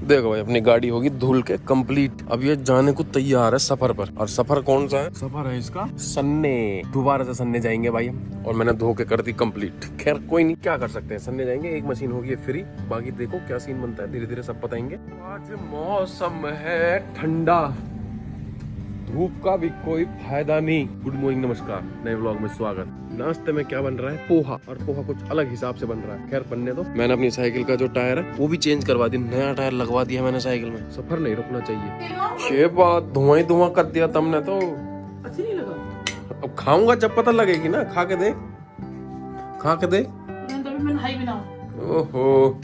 देखो भाई अपनी गाड़ी होगी धुल के कंप्लीट। अब ये जाने को तैयार है सफर पर। और सफर कौन सा है? सफर है इसका सन्ने। दोबारा से सन्ने जाएंगे भाई हम। और मैंने धो के कर दी कंप्लीट। खैर कोई नहीं, क्या कर सकते हैं, सन्ने जाएंगे। एक मशीन होगी फ्री, बाकी देखो क्या सीन बनता है, धीरे धीरे सब बताएंगे। आज मौसम है ठंडा, धूप का भी कोई फायदा नहीं। गुड मॉर्निंग, नमस्कार, नए व्लॉग में स्वागत। नाश्ते में क्या बन रहा है? पोहा। और पोहा कुछ अलग हिसाब से बन रहा है। खैर बनने दो। मैंने अपनी साइकिल का जो टायर है वो भी चेंज करवा दी, नया टायर लगवा दिया मैंने साइकिल में। सफर नहीं रुकना चाहिए। ये बात धुआं ही धुआं कर दिया तुमने तो। अच्छी नहीं लगा? अब खाऊंगा जब पता लगेगी ना। खा के देख, खा के देख। मैं नहाई भी ना हूं। ओहो,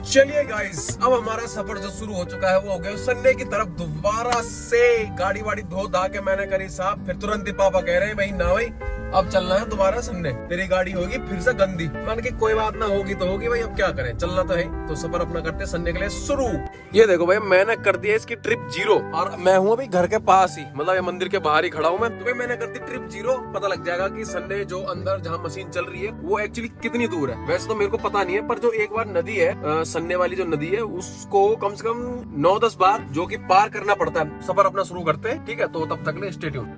चलिए गाइस, अब हमारा सफर जो शुरू हो चुका है वो हो गया सन्ने की तरफ। दोबारा से गाड़ी वाड़ी धो धा के मैंने करी साफ। फिर तुरंत ही पापा कह रहे हैं भाई ना भाई अब चलना है दोबारा सन्ने, तेरी गाड़ी होगी फिर से गंदी। मान के कोई बात ना, होगी तो होगी भाई, अब क्या करें, चलना तो है। तो सफर अपना करते हैं सन्ने के लिए शुरू। ये देखो भाई मैंने कर दिया इसकी ट्रिप 0 और मैं हूँ अभी घर के पास ही, मतलब ये मंदिर के बाहर ही खड़ा हूँ मैं। तो भाई मैंने कर दी ट्रिप 0। पता लग जाएगा कि सन्ने जो अंदर जहाँ मशीन चल रही है वो एक्चुअली कितनी दूर है। वैसे तो मेरे को पता नहीं है, पर जो एक बार नदी है सन्ने वाली जो नदी है उसको कम से कम 9-10 बार जो कि पार करना पड़ता है। सफर अपना शुरू करते हैं, ठीक है? तो तब तक ले स्टे ट्यून।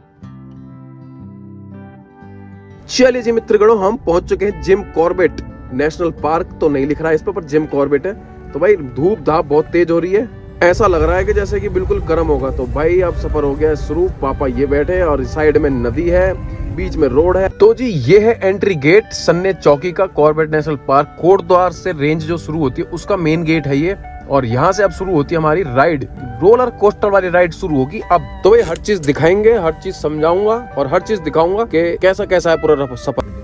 चलिए जी मित्रगणों, हम पहुंच चुके हैं जिम कॉर्बेट नेशनल पार्क। तो नहीं लिख रहा है इस पर जिम कॉर्बेट है। तो भाई धूप धाप बहुत तेज हो रही है, ऐसा लग रहा है कि जैसे कि बिल्कुल गर्म होगा। तो भाई अब सफर हो गया है शुरू। पापा ये बैठे और साइड में नदी है, बीच में रोड है। तो जी ये है एंट्री गेट सन्ने चौकी का, कॉर्बेट नेशनल पार्क। कोटद्वार से रेंज जो शुरू होती है उसका मेन गेट है ये। और यहाँ से अब शुरू होती है हमारी राइड, रोलर कोस्टर वाली राइड शुरू होगी अब। तो भाई हर चीज दिखाएंगे, हर चीज समझाऊंगा और हर चीज दिखाऊंगा कि कैसा कैसा है पूरा सफर।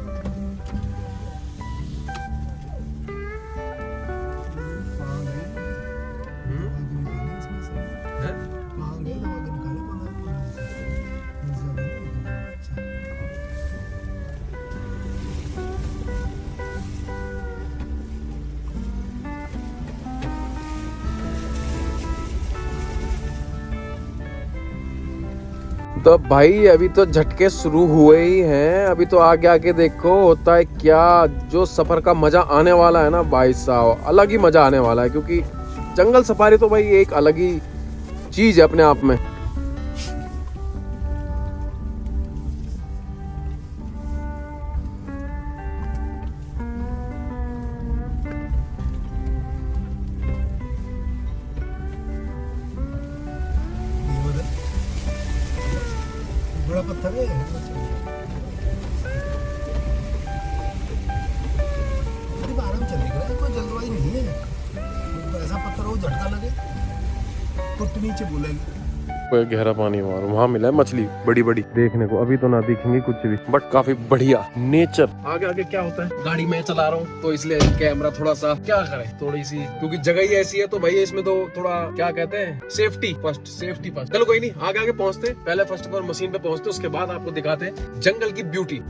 तो भाई अभी तो झटके शुरू हुए ही हैं, अभी तो आगे आगे देखो होता है क्या। जो सफर का मजा आने वाला है ना भाई साहब, अलग ही मजा आने वाला है। क्योंकि जंगल सफारी तो भाई एक अलग ही चीज है अपने आप में। बड़ा पत्थर है, आराम चलेगा, कोई जल्दबाजी नहीं है। ऐसा पत्थर हो झटका लगे तो नीचे बोलेंगे। गहरा पानी और वहाँ मिला है मछली बड़ी बड़ी देखने को। अभी तो ना दिखेंगी कुछ भी, बट काफी बढ़िया नेचर। आगे आगे क्या होता है, गाड़ी मैं चला रहा हूँ तो इसलिए कैमरा थोड़ा सा क्या करे, थोड़ी सी क्योंकि जगह ही ऐसी है। तो भाई इसमें तो थोड़ा क्या कहते हैं, सेफ्टी फर्स्ट, सेफ्टी फर्स्ट। चलो कोई नहीं, आगे आगे पहुँचते, पहले फर्स्ट ऑफ ऑल मशीन पे पहुँचते, उसके बाद आपको दिखाते हैं जंगल की ब्यूटी।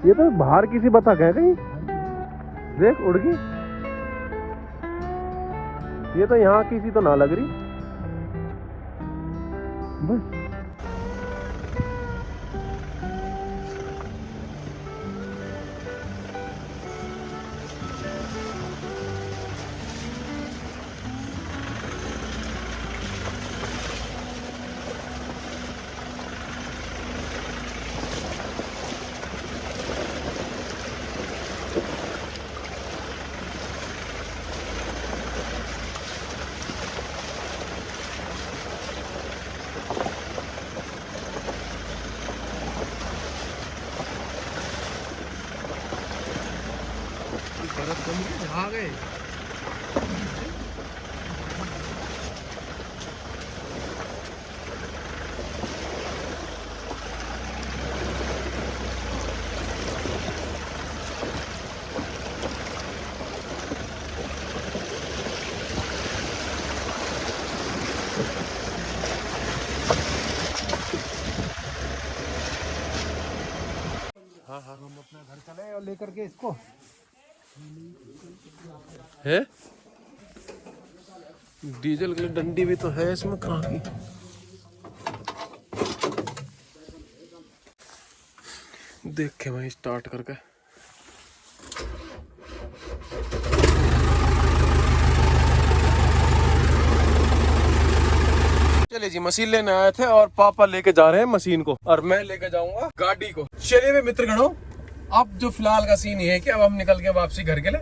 ये तो बाहर किसी बता गए कहीं, देख उड़ गई। ये तो यहाँ किसी तो ना लग रही बस। आ गए हम अपना घर चले और लेकर के इसको है डीजल के लिए डंडी भी तो है इसमें, कहाँ की? देख के वहीं स्टार्ट करके चलिए जी, मशीन लेने आए थे और पापा लेके जा रहे हैं मशीन को और मैं लेके जाऊंगा गाड़ी को। चलिए वे मित्रगणों, अब जो फिलहाल का सीन ये है कि अब हम निकल के वापसी घर के लिए।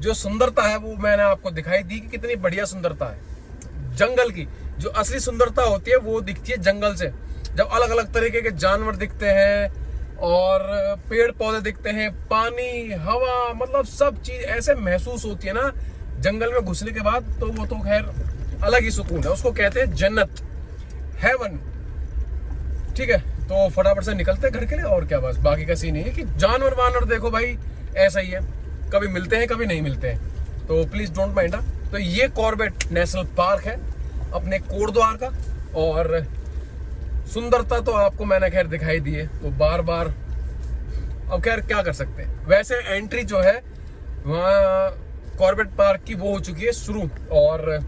जो सुंदरता है वो मैंने आपको दिखाई दी कि कितनी बढ़िया सुंदरता है जंगल की। जो असली सुंदरता होती है वो दिखती है जंगल से, जब अलग अलग तरीके के जानवर दिखते हैं और पेड़ पौधे दिखते हैं, पानी, हवा, मतलब सब चीज ऐसे महसूस होती है ना जंगल में घुसने के बाद। तो वो तो खैर अलग ही सुकून है, उसको कहते हैं जन्नत, हेवन। ठीक है, तो फटाफट से निकलते हैं घर के लिए। और क्या, बस बाकी का सीन है कि जानवर वानवर देखो भाई ऐसा ही है, कभी मिलते हैं कभी नहीं मिलते हैं, तो प्लीज डोंट माइंड। तो ये कॉर्बेट नेशनल पार्क है अपने कोटद्वार का, और सुंदरता तो आपको मैंने खैर दिखाई दी है, तो बार बार अब खैर क्या कर सकते हैं। वैसे एंट्री जो है वहाँ कॉर्बेट पार्क की वो हो चुकी है शुरू, और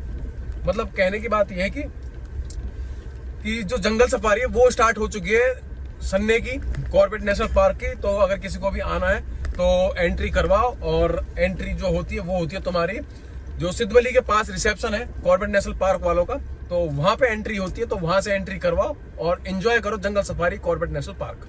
मतलब कहने की बात यह है कि जो जंगल सफारी है वो स्टार्ट हो चुकी है सन्ने की, कॉर्बेट नेशनल पार्क की। तो अगर किसी को भी आना है तो एंट्री करवाओ, और एंट्री जो होती है वो होती है तुम्हारी जो सिद्धवली के पास रिसेप्शन है कॉर्बेट नेशनल पार्क वालों का, तो वहां पे एंट्री होती है, तो वहां से एंट्री करवाओ और एंजॉय करो जंगल सफारी कॉर्बेट नेशनल पार्क।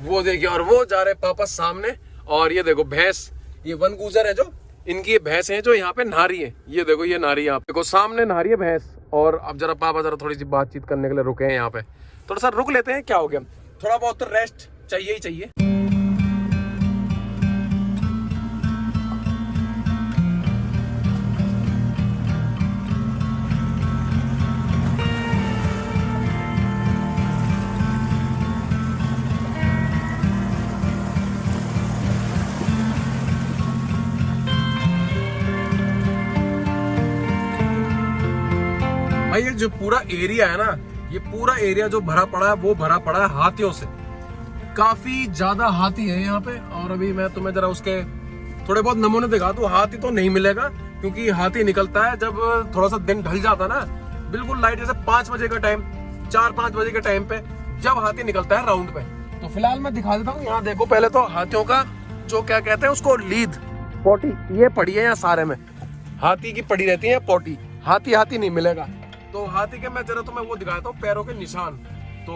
वो देखिए, और वो जा रहे पापा सामने, और ये देखो भैंस, ये वन गुजर है जो इनकी ये भैंस है जो यहाँ पे नहा रही है। ये देखो ये नहा रही है, आप देखो सामने नहा रही है भैंस। और अब जरा पापा जरा थोड़ी सी बातचीत करने के लिए रुके हैं यहाँ पे, थोड़ा सा रुक लेते हैं, क्या हो गया, थोड़ा बहुत तो रेस्ट चाहिए ही चाहिए। भाई ये जो पूरा एरिया है ना, ये पूरा एरिया जो भरा पड़ा है वो भरा पड़ा है हाथियों से। काफी ज्यादा हाथी है यहाँ पे, और अभी मैं तुम्हें जरा उसके थोड़े बहुत नमूने दिखा दूं। हाथी तो नहीं मिलेगा क्योंकि हाथी निकलता है जब थोड़ा सा दिन ढल जाता ना, बिल्कुल लाइट जैसे 5 बजे का टाइम, 4-5 बजे के टाइम पे जब हाथी निकलता है राउंड पे। तो फिलहाल मैं दिखा देता हूँ। यहाँ देखो, पहले तो हाथियों का जो क्या कहते हैं उसको, लीद पोटी, ये पड़ी है यहाँ सारे में, हाथी की पड़ी रहती है पोटी। हाथी नहीं मिलेगा। तो हाथी के मैं जरा तुम्हें वो दिखाता हूँ पैरों के निशान। तो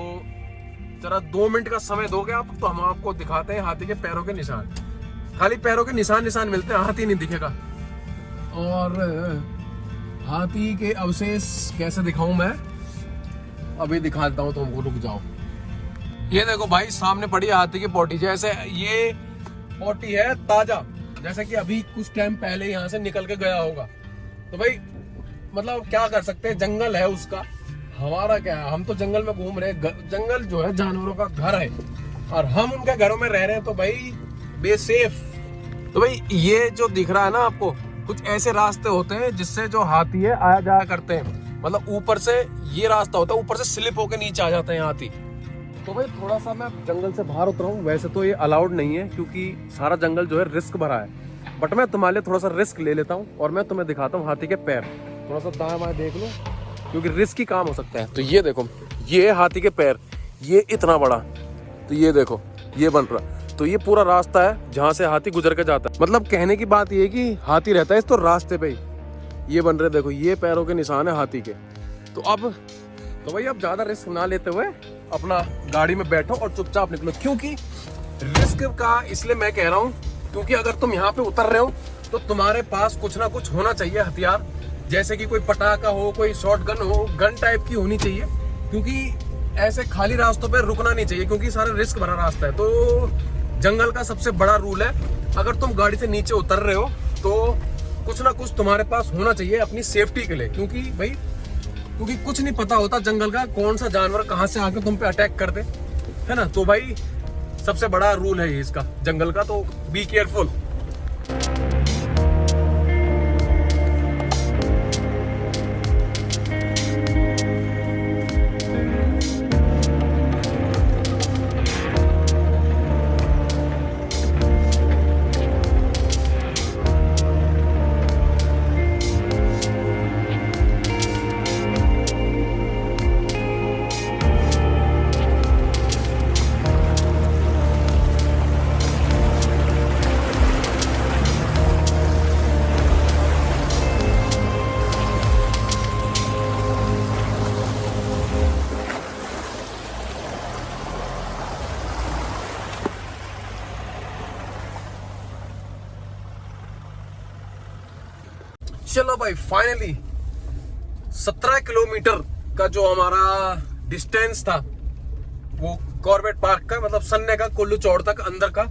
जरा 2 मिनट का समय दोगे आप, तो हम आपको दिखाते हैं हाथी के पैरों के निशान। खाली पैरों के निशान मिलते हैं, हाथी नहीं दिखेगा। और हाथी के अवशेष कैसे दिखाऊं मैं, अभी दिखा देता हूँ तुमको, रुक जाओ। ये देखो भाई सामने पड़ी है हाथी की पोटी। जैसे ये पोटी है ताजा, जैसे कि अभी कुछ टाइम पहले यहाँ से निकल के गया होगा। तो भाई मतलब क्या कर सकते हैं, जंगल है उसका, हमारा क्या है, हम तो जंगल में घूम रहे हैं। जंगल जो है जानवरों का घर है और हम उनके घरों में रह रहे हैं, तो भाई बेसेफ। तो भाई ये जो दिख रहा है ना आपको, कुछ ऐसे रास्ते होते हैं जिससे जो हाथी है आया जाया करते हैं। मतलब ऊपर से ये रास्ता होता है, ऊपर से स्लिप होकर नीचे आ जाते हैं हाथी। तो भाई थोड़ा सा मैं जंगल से बाहर उतरा हूँ। वैसे तो ये अलाउड नहीं है क्योंकि सारा जंगल जो है रिस्क भरा है, बट मैं तुम्हारे लिए थोड़ा सा रिस्क ले लेता हूँ और मैं तुम्हें दिखाता हूँ हाथी के पैर। थोड़ा सा दाएं बाएं देख लो क्योंकि रिस्क ही काम हो सकता है। तो ये देखो, ये हाथी के पैर, ये इतना बड़ा, तो ये देखो ये बन रहा। तो ये पूरा रास्ता है जहाँ से हाथी गुजर के जाता है। मतलब कहने की बात ये है कि हाथी रहता है इस तो रास्ते पे ही। ये बन रहे देखो, ये पैरों के निशान है हाथी के। तो भाई अब ज्यादा रिस्क ना लेते हुए अपना गाड़ी में बैठो और चुपचाप निकलो। क्योंकि रिस्क का इसलिए मैं कह रहा हूँ क्योंकि अगर तुम यहाँ पे उतर रहे हो तो तुम्हारे पास कुछ ना कुछ होना चाहिए हथियार, जैसे कि कोई पटाखा हो, कोई शॉट गन हो, गन टाइप की होनी चाहिए। क्योंकि ऐसे खाली रास्तों पे रुकना नहीं चाहिए क्योंकि सारा रिस्क भरा रास्ता है। तो जंगल का सबसे बड़ा रूल है, अगर तुम गाड़ी से नीचे उतर रहे हो तो कुछ ना कुछ तुम्हारे पास होना चाहिए अपनी सेफ्टी के लिए। क्योंकि कुछ नहीं पता होता जंगल का, कौन सा जानवर कहाँ से आके तुम पे अटैक कर दे, है ना। तो भाई सबसे बड़ा रूल है इसका जंगल का, तो बी केयरफुल। चलो भाई फाइनली 17 किलोमीटर का जो हमारा डिस्टेंस था वो कॉर्बेट पार्क का, मतलब सन्ने का कुल्लू चौड़ तक अंदर का,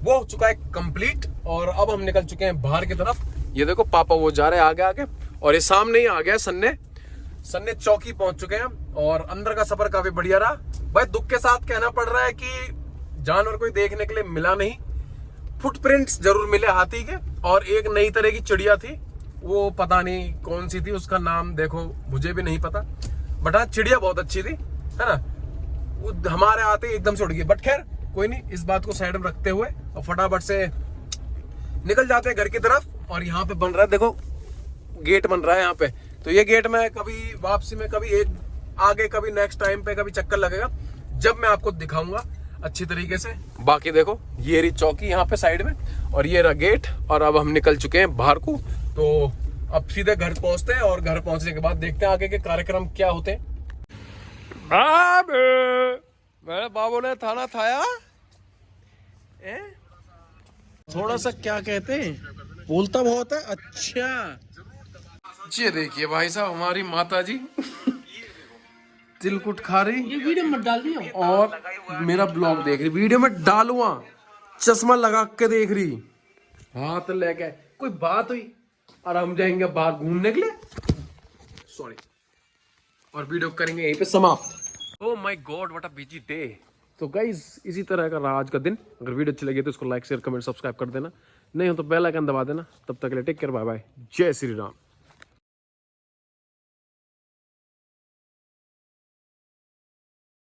वो हो चुका है कंप्लीट। और अब हम निकल चुके हैं बाहर की तरफ। ये देखो पापा वो जा रहे हैं आगे आगे, और ये सामने ही आ गया सन्ने चौकी पहुंच चुके हैं। और अंदर का सफर काफी बढ़िया रहा भाई। दुख के साथ कहना पड़ रहा है कि जानवर कोई देखने के लिए मिला नहीं। फुटप्रिंट्स जरूर मिले हाथी के, और एक नई तरह की चिड़िया थी, वो पता नहीं कौन सी थी, उसका नाम देखो मुझे भी नहीं पता, बट हाँ चिड़िया बहुत अच्छी थी, है ना। वो हमारे आते ही एकदम से उड़ गई, बट खैर कोई नहीं, इस बात को साइड में रखते हुए और फटाफट से निकल जाते हैं घर की तरफ। और यहाँ पे बन रहा है देखो, गेट बन रहा है यहाँ पे। तो ये गेट में कभी वापसी में, कभी एक आगे, कभी नेक्स्ट टाइम पे कभी चक्कर लगेगा, जब मैं आपको दिखाऊंगा अच्छी तरीके से। बाकी देखो ये रही चौकी यहाँ पे साइड में, और ये रहा गेट। और अब हम निकल चुके हैं बाहर को, तो अब सीधे घर पहुंचते हैं, और घर पहुंचने के बाद देखते हैं आगे के कार्यक्रम क्या होते हैं। मेरे बाबू ने थाना थाया थोड़ा सा, क्या कहते हैं, बोलता बहुत है। अच्छा ये देखिए भाई साहब, हमारी माता जी तिलकुट खा रही, ये वीडियो मत डाल दियो। और मेरा ब्लॉग देख रही, वीडियो में डालूंगा, चश्मा लगा के देख रही, हाथ लेके। कोई बात हुई और हम जाएंगे बाहर घूमने के लिए, सॉरी, और वीडियो करेंगे यहीं पे समाप्त। Oh my God what a busy day. तो गाइज इसी तरह का रहा आज का दिन। अगर वीडियो अच्छी लगी तो इसको लाइक शेयर कमेंट सब्सक्राइब कर देना, नहीं हो तो बेल आइकन दबा देना। तब तक के लिए टेक केयर, बाय बाय, जय श्री राम।